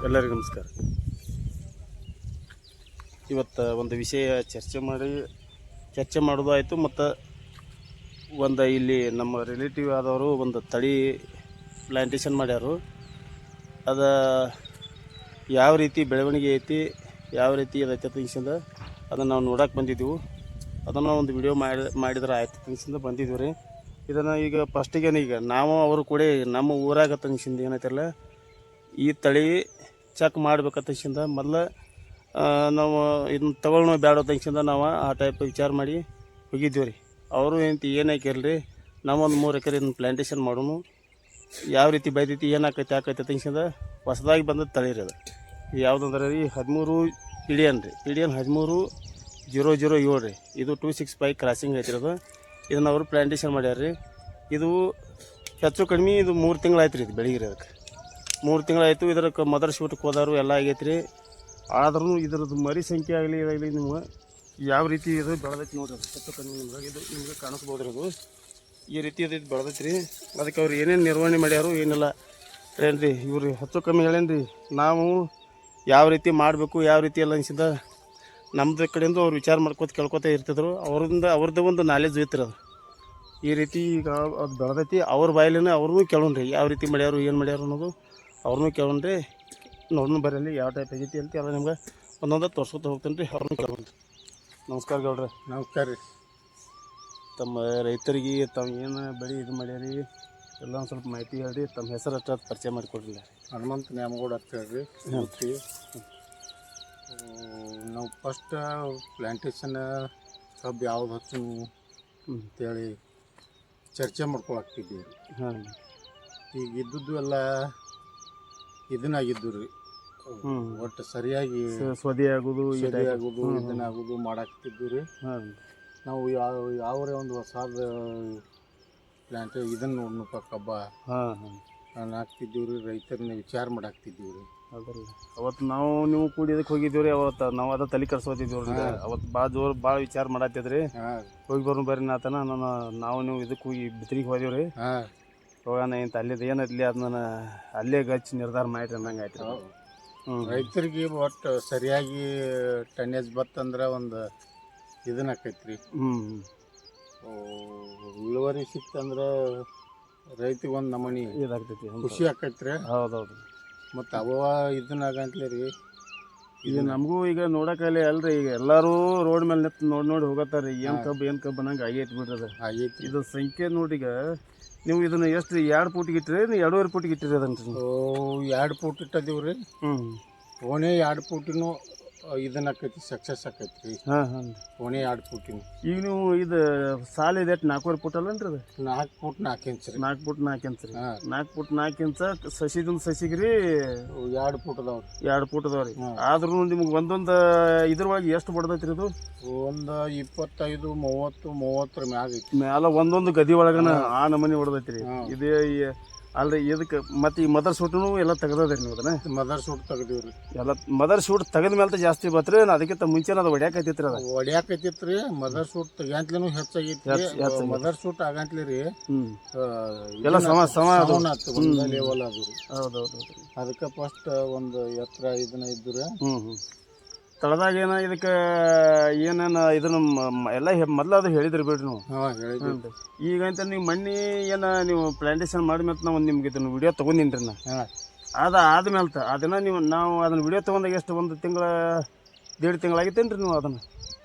ಎಲ್ಲರಿಗೂ ನಮಸ್ಕಾರ. ಇವತ್ತು ಒಂದು ವಿಷಯ ಚರ್ಚೆ ಮಾಡೋದು ಆಯಿತು. ಮತ್ತು ಇಲ್ಲಿ ನಮ್ಮ ರಿಲೇಟಿವ್ ಆದವರು ಒಂದು ತಳಿ ಪ್ಲ್ಯಾಂಟೇಷನ್ ಮಾಡ್ಯಾರು. ಅದು ಯಾವ ರೀತಿ ಬೆಳವಣಿಗೆ ಐತಿ, ಯಾವ ರೀತಿ ಅದೈತೆ ತಿಂಗ್ಸಿಂದ ಅದನ್ನು ನಾವು ನೋಡೋಕೆ ಬಂದಿದ್ದೆವು. ಅದನ್ನು ಒಂದು ವಿಡಿಯೋ ಮಾಡಿದ್ರೆ ಆಯ್ತು ತಿಂಗ್ಸಿಂದ ಬಂದಿದ್ದೀವಿ ರೀ. ಇದನ್ನು ಈಗ ಫಸ್ಟಿಗೇನು ಈಗ ನಾವು ಅವರು ಕೂಡ ನಮ್ಮ ಊರಾಗ ತಂಗ್ಸಿಂದ ಏನೈತಿರಲ್ಲ ಈ ತಳಿ ಚೆಕ್ ಮಾಡ್ಬೇಕಂತಂದ ಮೊದಲು ನಾವು ಇದನ್ನ ತೊಗೊಳ್ಳೋ ಬೇಡ ತಂಗ್ಸಿಂದ ನಾವು ಆ ಟೈಪ್ ವಿಚಾರ ಮಾಡಿ ಹೋಗಿದ್ದೀವಿ ರೀ. ಅವರು ಏನು ಹಾಕಿರಲಿ ನಾವು ಒಂದು 3 ಎಕರೆ ಇದನ್ನ ಪ್ಲ್ಯಾಂಟೇಷನ್ ಮಾಡೋನು, ಯಾವ ರೀತಿ ಬೆಳೆದೈತಿ ಏನಾಕೈತೆ ತಂಗ್ಸಿಂದ ಹೊಸದಾಗಿ ಬಂದದ್ದು ತಳಿ ರೀ. ಅದು ಯಾವುದಂದ್ರೆ ರೀ 13 PDN ರೀ, PDN 13-007 ರೀ. ಇದು 265 ಕ್ರಾಸಿಂಗ್ ಐತಿರೋದು. ಇದನ್ನು ಅವರು ಪ್ಲ್ಯಾಂಟೇಷನ್ ಮಾಡ್ಯಾರ ರೀ. ಇದು ಹೆಚ್ಚು ಕಡಿಮೆ ಇದು 3 ತಿಂಗಳಾಯ್ತು ರೀ. ಇದು ಬೆಳಗ್ಗೆ ಅದಕ್ಕೆ 3 ತಿಂಗಳಾಯಿತು. ಇದಕ್ಕೆ ಮದರ್ ಶೂಟ್ಗೆ ಹೋದಾರು ಎಲ್ಲ ಆಗೈತೆ ರೀ. ಆದ್ರೂ ಇದ್ರದ್ದು ಮರಿ ಸಂಖ್ಯೆ ಆಗಲಿ ಇದಾಗಲಿ ನಿಮ್ಗೆ ಯಾವ ರೀತಿ ಇದು ಬೆಳೆದೈತಿ ನೋಡ್ರಿ. ಅದು ಹೆಚ್ಚು ಕಡಿಮೆ ಇದು ನಿಮ್ಗೆ ಕಾಣಿಸ್ಬೋದು ರೀ. ಅದು ಈ ರೀತಿ ಇದು ಬೆಳೆದೈತಿ ರೀ. ಅದಕ್ಕೆ ಅವ್ರು ಏನೇನು ನಿರ್ವಹಣೆ ಮಾಡ್ಯಾರು ಏನೆಲ್ಲ ಏನು ರೀ ಇವ್ರು ಹೆಚ್ಚು ಕಮ್ಮಿ ಹೇಳೇನು ರೀ. ನಾವು ಯಾವ ರೀತಿ ಮಾಡಬೇಕು ಯಾವ ರೀತಿ ಎಲ್ಲ ಅನಿಸಿದ ನಮ್ಮದು ಕಡೆಯಿಂದ ಅವ್ರು ವಿಚಾರ ಕೇಳ್ಕೊತ ಇರ್ತಿದ್ರು. ಅವ್ರದ್ದು ಒಂದು ನಾಲೆಜ್ ಇತ್ತು ಅದು. ಈ ರೀತಿ ಈಗ ಅದು ಬೆಳೆದೈತಿ. ಅವ್ರ ಬಾಯಲ್ಲಿನ ಅವ್ರನ್ನೂ ಕೇಳೋಣ ರೀ, ಯಾವ ರೀತಿ ಮಾಡ್ಯಾರು ಏನು ಮಾಡ್ಯಾರು ಅನ್ನೋದು ಅವ್ರನ್ನೂ ಕೇಳೋಣ ರೀ. ನೋಡೋಣ ಬರಲಿ ಯಾವ ಟೈಪ್ ಆಗೈತಿ ಅಂತ ಎಲ್ಲ ನಿಮ್ಗೆ ಒಂದೊಂದು ತೋರ್ಸ್ಕೊತ ಹೋಗ್ತೇನೆ ರೀ. ಅವ್ರನ್ನೂ ಕೇಳೋಣ. ನಮಸ್ಕಾರ ಗೌಡ್ರೆ. ನಮಸ್ಕಾರ ರೀ. ತಮ್ಮ ರೈತರಿಗೆ ತಾವು ಏನು ಬೆಳೆ ಇದು ಮಾಡ್ಯಾರಿ ಎಲ್ಲ ಒಂದು ಸ್ವಲ್ಪ ಮಾಹಿತಿ ಹೇಳ್ರಿ. ತಮ್ಮ ಹೆಸರು ಅಷ್ಟು ಪರಿಚಯ ಮಾಡಿಕೊಡ್ರಿಲ್ಲ. ಹನುಮಂತ ನ್ಯಾಮಗೌಡ ಅಂತ ಹೇಳ್ರಿ. ನಾವು ಫಸ್ಟ್ ಪ್ಲ್ಯಾಂಟೇಷನ್ ಕಬ್ಬು ಯಾವ್ದು ಹಚ್ಚು ಅಂತೇಳಿ ಚರ್ಚೆ ಮಾಡ್ಕೊಳಕ್ತಿದ್ದೀವಿ ರೀ. ಹಾಂ, ಈಗ ಇದ್ದದ್ದು ಎಲ್ಲ ಇದನ್ನಾಗಿದ್ದು ರೀ. ಒಟ್ಟು ಸರಿಯಾಗಿ ಸ್ವದಿ ಆಗೋದು ಇದನ್ನಾಗೋದು ಮಾಡಾಕ್ತಿದ್ದು ರೀ. ಹಾಂ, ನಾವು ಯಾವರೇ ಒಂದು ಹೊಸಾದ ಪ್ಲ್ಯಾಂಟ್ ಇದನ್ನು ನೋಡ್ನಪ್ಪ ಕಬ್ಬ ನಾನು ಹಾಕ್ತಿದ್ದೀವಿ ರೀ. ರೈತರನ್ನ ವಿಚಾರ ಮಾಡಾಕ್ತಿದ್ದೀವಿ ರೀ. ಅದಲ್ಲ ಅವತ್ತು ನೀವು ಕೂಡಿ ಇದಕ್ಕೆ ಹೋಗಿದ್ದೀವಿ ರೀ. ಅವತ್ತು ನಾವು ಅದ ತಲೆ ಕರ್ಸೋತಿದ್ದೀವಿ ರೀ. ಅವತ್ತು ಭಾಳ ವಿಚಾರ ಮಾಡತ್ತಿದ್ರಿ. ಹೋಗಿ ಬರೋಣ ಬರ್ರಿ ನಾತನ ನಾವು ನೀವು ಇದಕ್ಕೆ ಹೋಗಿ ಬಿತ್ರಿಗೆ ಹೋದೀವಿ ರೀ. ಹೋಗೋಣ ಅಂತ ಅಲ್ಲಿದ್ದು ಏನಲ್ಲಿ ಅದನ್ನ ಅಲ್ಲೇ ಗಚ್ಚಿ ನಿರ್ಧಾರ ಮಾಡಿರಿ ಅಂದಂಗೆ ಆಯ್ತು ರೀ. ರೈತರಿಗೆ ಒಟ್ಟು ಸರಿಯಾಗಿ ಟನ್ನೇಜ್ ಬತ್ತಂದ್ರೆ ಒಂದು ಇದನ್ನ ಆಕೈತಿ ರೀ. ಇಳುವರಿ ಸಿಕ್ತಂದ್ರೆ ರೈತಿಗೆ ಒಂದು ನಮೂನಿ ಇದಾಗ್ತೈತಿ, ಖುಷಿ ಆಕೈತಿ ರೀ. ಹೌದೌದು. ಮತ್ತು ಇದನ್ನಾಗಂತಲೇ ರೀ. ಇದು ನಮಗೂ ಈಗ ನೋಡೋಕ್ಕಲ್ಲಿ ಅಲ್ರಿ. ಈಗ ಎಲ್ಲರೂ ರೋಡ್ ಮೇಲೆ ನಿಂತು ನೋಡಿ ಹೋಗತ್ತಾರೆ. ಏನು ಕಬ್ಬು ಅನ್ನಂಗೆ ಆಗೈತಿ ಬಿಡ್ರಿ. ಅದು ಆಗೈತಿ. ಇದು ಸಂಖ್ಯೆ ನೋಡಿ. ಈಗ ನೀವು ಇದನ್ನು ಎಷ್ಟು 2 ಫೂಟಿಗೆ ಇಟ್ಟಿರಿ, 2.5 ಫೂಟಿಗೆ ಇಟ್ಟಿರಿ ಅದನ್ನು? 2 ಫೂಟ್ ಇಟ್ಟದೀವಿ ರೀ. ಓಣೆ 2 ಫೂಟಿನೂ ಇದನ್ನ ಆಕೈತಿ, ಸಕ್ಸಸ್ ಆಕೈತಿ ರೀ. ಓಣೆ 2 ಫೂಟಿನೂ. ಈಗ ನೀವು ಇದು ಸಾಲ ಇದೆ 4.5 ಫೂಟ್ ಅಲ್ಲನ್ರಿ? ಅದು 4 ಫೂಟ್ 4 ಇಂಚ್ ರೀ. 4 ಫೂಟ್ 4 ಇಂಚ್ ರೀ. 4 ಫೂಟ್ 4 ಇಂಚ ಸಸಿದೊಂದು ಸಸಿಗೆ ರೀ 2 ಫೂಟ್ ಅದಾವ್ರಿ. 2 ಫೂಟ್ ಅದಾವ್ರಿ. ಆದ್ರೂ ನಿಮ್ಗೆ ಒಂದೊಂದು ಇದ್ರೊಳಗೆ ಎಷ್ಟು ಬಡ್ದೈತಿ ರೀ? ಇದು ಒಂದು 25-30 ಮ್ಯಾಗ ಐತಿ. ಮ್ಯಾಲ ಒಂದೊಂದು ಗದಿ ಒಳಗನ ಆ ನಮೂನಿ ಹೊಡೆದೈತಿ ರೀ. ಇದೇ ಅಲ್ರಿ ಇದಕ್ಕೆ ಮತ್ತೆ ಈ ಮದರ್ ಸೂಟನು ಎಲ್ಲ ತೆಗ್ದದ್ರಿ ನೀವು? ಅದನ್ನ ಮದರ್ ಸೂಟ್ ತೆಗ್ದೀವ್ರಿ. ಎಲ್ಲ ಮದರ್ ಸೂಟ್ ತೆಗೆದ ಮೇಲೆ ಜಾಸ್ತಿ ಬತ್ರಿ. ಅದಕ್ಕಿಂತ ಮುಂಚೆನ ಅದು ಹೊಡ್ಯಾಕೈತಿತ್ರಿ. ಅದು ಹೊಡ್ಯಾಕೈತಿತ್ತು ರೀ. ಮದರ್ ಸೂಟ್ ತೆಗ್ಯಾಂತ್ಲೇನು ಹೆಚ್ಚಾಗೈತಿ. ಮದರ್ ಸೂಟ್ ಆಗಂತ್ಲಿ ರೀ ಎಲ್ಲ ಸಮ ಲೆವೆಲ್ ಅದು ರೀ. ಹೌದೌದು. ಅದಕ್ಕೆ ಫಸ್ಟ್ ಒಂದು ಎತ್ತರ ಇದನ್ನ ಇದ್ದು ರೀ. ತಳದಾಗ ಏನ ಇದಕ್ಕೆ ಏನೇನು ಇದನ್ನ ಎಲ್ಲ ಮೊದಲು ಅದು ಹೇಳಿದ್ರಿ ಬಿಡ್ರಿ ನೀವು. ಹೇಳಿದ್ರಿ. ಈಗ ಅಂತ ನೀವು ಮಣ್ಣಿ ಏನು ನೀವು ಪ್ಲ್ಯಾಂಟೇಷನ್ ಮಾಡಿದ್ಮೇಲೆ ನಾವು ನಿಮ್ಗೆ ಇದನ್ನು ವಿಡಿಯೋ ತೊಗೊಂಡಿನ್ರಿ ನಾ. ಅದು ಆದ್ಮೇಲೆ ಅದನ್ನ ನಾವು ಅದನ್ನ ವಿಡಿಯೋ ತೊಗೊಂಡಾಗ ಎಷ್ಟು 1 ತಿಂಗಳ 1.5 ತಿಂಗಳಾಗಿತ್ತೇನು ರೀ? ನೀವು ಅದನ್ನು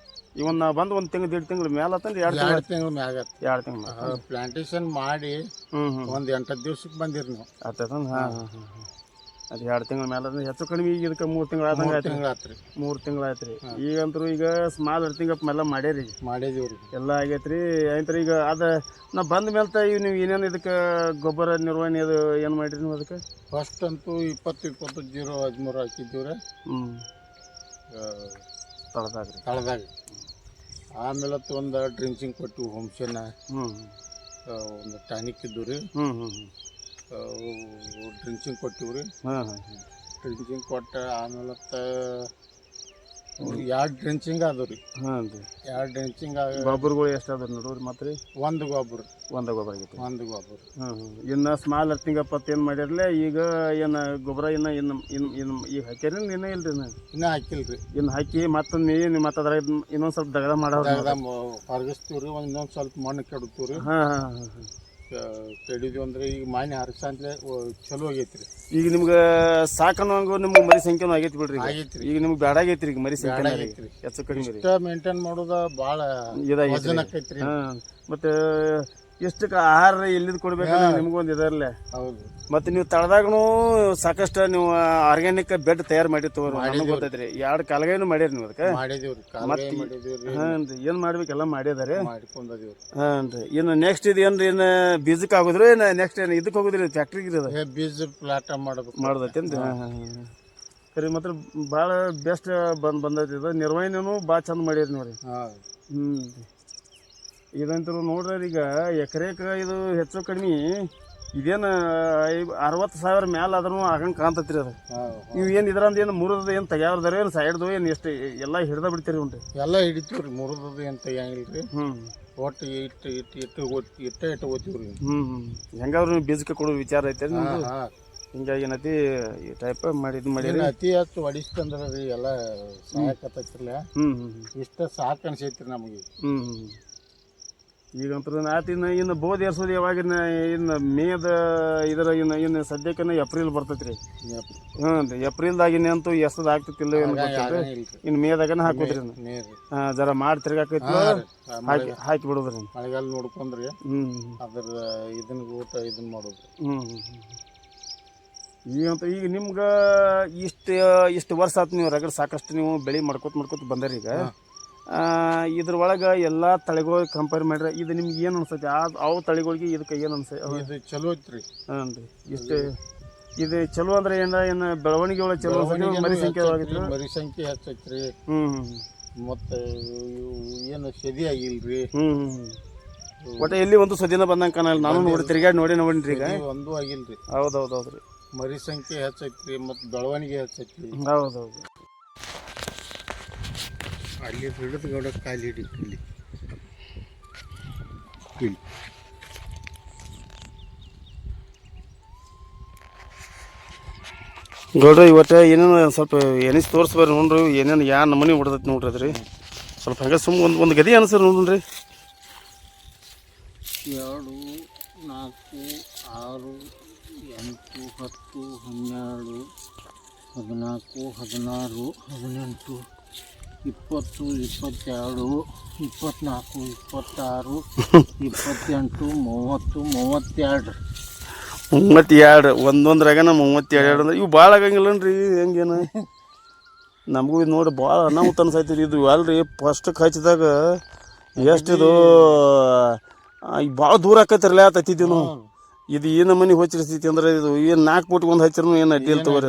ಇವನ್ ನಾ ಬಂದು 1 ತಿಂಗಳು 1.5 ತಿಂಗಳು ಮ್ಯಾಲ ಆತಂದ್ರೆ 2 ತಿಂಗಳ ಮ್ಯಾಗ 2 ತಿಂಗಳು ಪ್ಲ್ಯಾಂಟೇಷನ್ ಮಾಡಿ ಒಂದು 8 ದಿವ್ಸಕ್ಕೆ ಬಂದಿರಿ ನೀವು. ಆತದ. ಅದು 2 ತಿಂಗಳ ಮೇಲೆ ಅಂದ್ರೆ ಹೆಚ್ಚು ಕಡಿಮೆ ಈಗ ಇದಕ್ಕೆ 3 ತಿಂಗಳು ಆದಂಗೆ ಆಯ್ತು ರೀ. 3 ತಿಂಗಳು ಆಯ್ತು ರೀ. ಈಗಂತರೂ ಈಗ ಸ್ಮಾಲ್ ಅರ್ತಿಂಗ್ ಅಪ್ ಎಲ್ಲ ಮಾಡಿದೀವಿ ರೀ. ಎಲ್ಲ ಆಗೈತೆ ರೀ. ಆಯ್ತು ರೀ. ಈಗ ಅದು ನಾ ಬಂದ ಮೇಲೆ ನೀವು ಏನೇನು ಇದಕ್ಕೆ ಗೊಬ್ಬರ ನಿರ್ವಹಣೆ ಅದು ಏನು ಮಾಡಿರಿ ನೀವು? ಅದಕ್ಕೆ ಫಸ್ಟ್ ಅಂತೂ 20-20-0-13 ಹಾಕಿದ್ದೀವಿ ರೀ. ತಳದಾಗ ಆಮೇಲೆ ಒಂದು ಡ್ರಿಂಚಿಂಗ್ ಕೊಟ್ಟು ಹೋಮ್ಸೆನ ಒಂದು ಟಾನಿಕ್ ಇದ್ದು ರೀ. ಡ್ರಿಂಚಿಂಗ್ ಕೊಟ್ಟಿವಿ ರೀ. ಡ್ರಿಂಚಿಂಗ್ ಕೊಟ್ಟು ಆಮೇಲೆ ಎರಡು ಡ್ರೆಂಚಿಂಗ್ ಅದು ರೀ. ಹಾಂ ರೀ. 2 ಡ್ರೆಂಚಿಂಗ್ ಗೊಬ್ಬರಗಳು ಎಷ್ಟು ಅದ ನೋಡ್ರಿ ಮತ್ತೆ ರೀ? ಒಂದು ಗೊಬ್ಬರ ಗೊಬ್ಬರ ಆಗೈತೆ. ಒಂದು ಗೊಬ್ಬರ. ಹಾಂ ಹಾಂ. ಇನ್ನು ಸ್ಮಾಲ್ ಅರ್ತಿಂಗ್ ಅಪ್ಪತ್ತು ಏನು ಮಾಡಿರಲ್ಲ ಈಗ ಏನು ಗೊಬ್ಬರ ಇನ್ನು ಈಗ ಹಾಕ್ಯಾರ ಇನ್ನೂ ಇಲ್ರಿ? ಇನ್ನೂ ಹಾಕಿಲ್ಲ ರೀ. ಇನ್ನು ಹಾಕಿ ಮತ್ತೊಂದು ಮತ್ತೆ ಅದ್ರಾಗ ಇನ್ನೊಂದು ಸ್ವಲ್ಪ ದಗದ ಮಾಡೋದು ಹೊರಗಿಸ್ತೀವಿ ರೀ. ಇನ್ನೊಂದು ಸ್ವಲ್ಪ ಮಣ್ಣು ಕೆಡುತ್ತೀವಿ ರೀ. ಹಾಂ ಹಾಂ ಹಾಂ ಹಾಂ. ಕೆಡಿದ್ವಿ ಅಂದ್ರೆ ಈಗ ಮಾನ್ಯ ಹರಸ ಅಂತಲೇ ಚಲೋ ಆಗೈತಿ ರೀ. ಈಗ ನಿಮ್ಗೆ ಸಾಕನವಂಗು ನಿಮ್ಗೆ ಮರಿ ಸಂಖ್ಯೆನೂ ಆಗೈತಿ ಬಿಡ್ರಿ. ಆಗೈತಿ ರೀ. ಈಗ ನಿಮ್ಗೆ ಬೇಡ ಆಗೈತಿ ರೀ. ಈಗ ಮರಿ ಸಂಖ್ಯೆ ಆಗೈತಿ ರೀ. ಹೆಚ್ಚು ಕಡಿಮೆ ರೀ. ಇಷ್ಟ ಮೇಂಟೈನ್ ಮಾಡೋದು ಭಾಳ ವಜನ್ ಆಕೈತಿ ರೀ. ಹಾಂ. ಮತ್ತು ಎಷ್ಟಕ್ಕೆ ಆಹಾರ ಎಲ್ಲಿದ್ದು ಕೊಡ್ಬೇಕಂದ್ರೆ ನಿಮ್ಗೊಂದು ಇದರಲ್ಲೇ. ಹೌದು. ಮತ್ತು ನೀವು ತಳದಾಗೂ ಸಾಕಷ್ಟು ನೀವು ಆರ್ಗ್ಯಾನಿಕ್ ಬೆಡ್ ತಯಾರು ಮಾಡಿ ತಗೋರಿ. ನನಗೆ ಗೊತ್ತೈತ್ರಿ. 2 ಕಾಲಗೈನು ಮಾಡ್ಯಾರ ನೀವು ಅದಕ್ಕೆ? ಮಾಡಿದೀವ್ರಿ. ಹಾಂ ರೀ. ಏನು ಮಾಡ್ಬೇಕೆಲ್ಲ ಮಾಡಿದಾರೆ. ಮಾಡ್ಕೊಂಡಿವ್ರಿ. ಹಾಂ ರೀ. ಇನ್ನು ನೆಕ್ಸ್ಟ್ ಇದು ಏನು ರೀ? ಏನು ಬೀಜಕ್ಕೆ ಆಗೋದ್ರಿ? ಏನು ನೆಕ್ಸ್ಟ್ ಏನು ಇದಕ್ಕೆ ಹೋಗೋದ್ರಿ? ಫ್ಯಾಕ್ಟ್ರಿಗೆ ಇರೋದು ಬೀಜ ಪ್ಲಾಟ ಮಾಡ್ದೈತೇನ್ರಿ? ಹಾಂ ಹಾಂ ಹಾಂ. ಸರಿ. ಮಾತ್ರ ಭಾಳ ಬೆಸ್ಟ್ ಬಂದೈತಿ ಇದು. ನಿರ್ವಹಣೆನೂ ಭಾಳ ಚಂದ ಮಾಡ್ಯಾರ ನೀವು ರೀ. ಹಾಂ. ಹ್ಞೂ. ಇದಂತೂ ನೋಡ್ರಿ ಈಗ ಎಕರೆಗೆ ಇದು ಹೆಚ್ಚು ಕಡಿಮೆ ಇದೇನು 60,000 ಮ್ಯಾಲೆ ಆದ್ರೂ ಆಗಂಗೆ ಕಾಣ್ತೈತ್ರಿ ಅದು. ನೀವು ಏನು ಇದ್ರಂದು ಏನು ಮುರಿದ ಏನು ತೆಗ್ಯಾವ್ದಾರ ಏನು ಸೈಡ್ದು ಏನು ಎಷ್ಟು ಎಲ್ಲ ಹಿಡ್ದ ಬಿಡ್ತೀರಿ ಉಂಟು? ಎಲ್ಲ ಹಿಡಿತೀವಿ ರೀ. ಮುರಿದದು ಏನು ತೆಗಿಯಂಗಿಲ್ಲ ರೀ. ಹ್ಞೂ. ಒಟ್ಟು ಇಟ್ಟು ಓದ್ತೀವಿ ರೀ. ಹ್ಞೂ ಹ್ಞೂ. ಹೆಂಗಾದ್ರು ನೀವು ಬೀಜಕ್ಕೆ ಕೊಡೋ ವಿಚಾರ ಐತೆ ರೀ ನಿಮ್ದು? ಹಾಂ. ಹಿಂಗಾಗಿ ಏನೈತಿ ಈ ಟೈಪ್ ಮಾಡಿ ಅತಿ ಹೆಚ್ಚು ಹೊಡಿಸ್ತಂದ್ರೆ ರೀ ಎಲ್ಲ ಸಾಕತ್ತೈತಿರಲ್ಲ. ಹ್ಞೂ ಹ್ಞೂ. ಇಷ್ಟ ಸಾಕು ಅನ್ಸೈತ್ರಿ ನಮಗೆ. ಹ್ಞೂ ಹ್ಞೂ. ಈಗಂತೂ ಇನ್ನು ಬೋಧಿ ಏರ್ಸೋದು ಯಾವಾಗ? ಇನ್ನು ಮೇದ ಇದರ ಇನ್ನು ಸದ್ಯಕ್ಕೆ ಏಪ್ರಿಲ್ ಬರ್ತೈತಿ ರೀ. ಹ್ಞೂ ರೀ. ಏಪ್ರಿಲ್ದಾಗಿನ ಅಂತೂ ಎಷ್ಟದು ಆಗ್ತೈತಿಲ್ಲ ಏನು ಗೊತ್ತಿಲ್ಲ. ಇನ್ನು ಮೇದಾಗನ ಹಾಕೋದ್ರಿ. ಹಾಂ. ಜರ ಮಾಡಿ ತಿರ್ಗಾಕೈತಿ ಹಾಕಿ ಬಿಡೋದ್ರಿ. ಮಳೆಗಾಲ ನೋಡ್ಕೊಂಡ್ರಿ. ಹ್ಞೂ. ಅದ್ರ ಇದನ್ನ ಊಟ ಇದನ್ನ ಮಾಡೋದು. ಹ್ಞೂ ಹ್ಞೂ. ಈಗಂತೂ ಈಗ ನಿಮ್ಗೆ ಇಷ್ಟು ವರ್ಷ ಆಯ್ತು ನೀವು ರಗಡ್ ಸಾಕಷ್ಟು ನೀವು ಬೆಳೆ ಮಾಡ್ಕೊತ ಬಂದಾರ. ಈಗ ಇದ್ರೊಳಗೆ ಎಲ್ಲ ತಳಿಗಳು ಕಂಪೇರ್ ಮಾಡ್ರೆ ಇದು ನಿಮ್ಗೆ ಏನು ಅನ್ಸೈತಿ? ಅವು ತಳಿಗಳಿಗೆ ಇದಕ್ಕೆ ಏನು ಅನ್ಸೈತಿ? ಇದು ಚಲೋ ಐತ್ರಿ. ಹಾಂ ರೀ. ಇಷ್ಟು ಇದು ಚಲೋ ಅಂದ್ರೆ ಏನು ಬೆಳವಣಿಗೆ ಒಳಗೆ ಚಲೋ ಮರಿ ಸಂಖ್ಯೆ ಆಗಿತ್ತು? ಮರಿ ಸಂಖ್ಯೆ ಹೆಚ್ಚೈತ್ರಿ. ಹ್ಞೂ. ಮತ್ತು ಏನು ಸದಿ ಆಗಿಲ್ರಿ. ಹ್ಞೂ ಹ್ಞೂ. ಒಟ್ಟು ಎಲ್ಲಿ ಒಂದು ಸದಿನ ಬಂದಂಗೆ ಕಾಣಲ್ಲ. ನಾನು ನೋಡಿ ತಿರ್ಗಾಡಿ ನೋಡಿನ್ರಿ. ಈಗ ಒಂದು ಆಗಿಲ್ರಿ. ಹೌದೌದು ಹೌದ್ರಿ. ಮರಿ ಸಂಖ್ಯೆ ಹೆಚ್ಚೈತ್ರಿ ಮತ್ತು ಬೆಳವಣಿಗೆ ಹೆಚ್ಚೈತ್ರಿ. ಹೌದೌದು. ಅಲ್ಲಿ ಹಿಡಿದು ಗೌಡ ಕಾಲಿ ಹಿಡಿತು ಇಲ್ಲಿ. ಗೌಡ್ರ ಇವತ್ತು ಏನೇನು ಸ್ವಲ್ಪ ಎನಿಸ್ ತೋರಿಸ್ಬಾರ್ರಿ ನೋಡ್ರಿ. ಏನೇನು ಯಾ ನಮೂನಿ ಹೊಡೆದೈತಿ ನೋಡ್ರಿ ಅದ್ರಿ. ಸ್ವಲ್ಪ ಹಂಗೆ ಒಂದು ಗದಿ ಅನ್ಸರಿ ನೋಡ್ರಿ. 2, 4, 6, 8, 10, 12, 14, 16, 18, 20, 22, 24, 26, 28, 30, 32. 32 ಒಂದೊಂದ್ರಾಗನ 32 ಅಂದ್ರೆ ಇವು ಭಾಳ ಆಗಂಗಿಲ್ಲನ್ರಿ? ಹೆಂಗೇನು ನಮಗೂ ಇದು ನೋಡಿ ಭಾಳ ಅನಾಹುತ ಅನ್ಸೈತಿ. ಇದು ಅಲ್ರಿ ಫಸ್ಟಕ್ಕೆ ಹಚ್ಚಿದಾಗ ಎಷ್ಟಿದು ಈಗ ಭಾಳ ದೂರ ಆಕೈತಿರಲ್ಲ ತತ್ತಿದ್ದೀನು. ಇದು ಏನು ಮನೆ ಹೋಚಿರ್ತೈತಿ ಅಂದ್ರೆ ಇದು ಏನು 4 ಫೂಟ್ ಒಂದು ಹಚ್ಚಿರೂ ಏನು ಅಡ್ಡಿ ಇಲ್ಲ ತಗೋರಿ.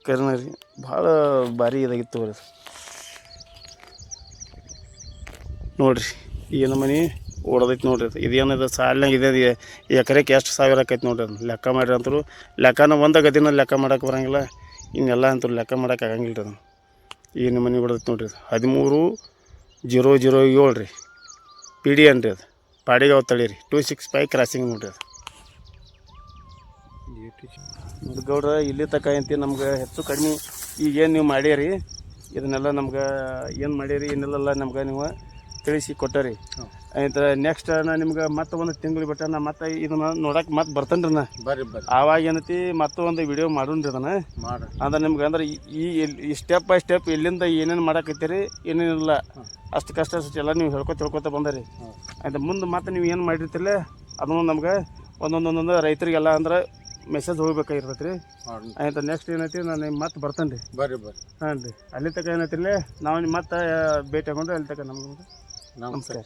ಕರೆನ ರೀ. ಭಾಳ ಭಾರಿ ಇದಾಗಿತ್ತು ತಗೋರಿ. ನೋಡ್ರಿ ಏನು ಮನೆ ಓಡದೈತಿ ನೋಡ್ರಿ. ಇದೇನದು ಸಾಲಿನಾಗ ಇದೆ. ಎಕರೆಗೆ ಎಷ್ಟು ಸಾವಿರ ಆಕೈತಿ ನೋಡ್ರಿ. ಅದು ಲೆಕ್ಕ ಮಾಡಿರಿ ಅಂತರು ಲೆಕ್ಕನ ಒಂದು ಗದಿನ ಲೆಕ್ಕ ಮಾಡೋಕೆ ಬರೋಂಗಿಲ್ಲ. ಇನ್ನೆಲ್ಲ ಅಂತೂ ಲೆಕ್ಕ ಮಾಡೋಕೆ ಆಗಂಗಿಲ್ಲ ರೀ. ಅದು ಏನು ಮನೆ ಹೊಡೆದೈತಿ ನೋಡ್ರಿ. 13-007 ರೀ. PDN ರೀ. ಅದು ಪಾಡಿಗಾವ್ ತಳಿ ರೀ. 265 ಕ್ರಾಸಿಂಗ್ ನೋಡ್ರಿ. ಅದು ಗೌಡ್ರ ಇಲ್ಲಿ ತಕ ಅಂತೀವಿ ನಮ್ಗೆ ಹೆಚ್ಚು ಕಡಿಮೆ ಈಗೇನು ನೀವು ಮಾಡ್ಯಾರಿ ಇದನ್ನೆಲ್ಲ ನಮ್ಗೆ ಏನು ಮಾಡ್ಯಾರಿ ಏನೆಲ್ಲ ನಮ್ಗೆ ನೀವು ತಿಳಿಸಿ ಕೊಟ್ಟರಿ. ಆಯ್ತು ನೆಕ್ಸ್ಟ್ ನಾನು ನಿಮ್ಗೆ ಮತ್ತೆ ಒಂದು ತಿಂಗಳು ಬಿಟ್ಟು ನಾ ಮತ್ತೆ ಇದನ್ನ ನೋಡಕ್ಕೆ ಮತ್ತೆ ಬರ್ತೇನೆ ರೀ. ನಾ ಆವಾಗ ಏನೈತಿ ಮತ್ತೆ ಒಂದು ವಿಡಿಯೋ ಮಾಡೋಣ್ರಿ ಅದನ್ನು ಅಂದ್ರೆ ನಿಮ್ಗೆ ಅಂದ್ರೆ ಈ ಸ್ಟೆಪ್ ಬೈ ಸ್ಟೆಪ್ ಎಲ್ಲಿಂದ ಏನೇನು ಮಾಡಾಕತ್ತೀರಿ ಏನೇನಿಲ್ಲ ಅಷ್ಟು ಕಷ್ಟ ಎಲ್ಲ ನೀವು ಹೇಳ್ಕೊತ ಬಂದರಿ. ಆಯ್ತು ಮುಂದೆ ಮತ್ತೆ ನೀವು ಏನು ಮಾಡಿರ್ತಿಲ್ಲ ಅದನ್ನು ನಮ್ಗೆ ಒಂದೊಂದೊಂದೊಂದು ರೈತರಿಗೆಲ್ಲ ಅಂದ್ರೆ ಮೆಸೇಜ್ ಹೋಗ್ಬೇಕಾಗಿರ್ತೈತೆ ರೀ. ಆಯ್ತು ನೆಕ್ಸ್ಟ್ ಏನೈತಿ ನಾನು ಮತ್ತೆ ಬರ್ತೇನೆ ರೀ. ಹಾಂ ರೀ. ಅಲ್ಲಿ ತನಕ ಏನೈತಿಲ್ಲ ನಾವು ಮತ್ತೆ ಭೇಟಿ ಆಗೊಂಡ್ರೆ ಅಲ್ಲಿ ತನಕ ನಮ್ಗೆ ನಮಸ್ಕಾರ.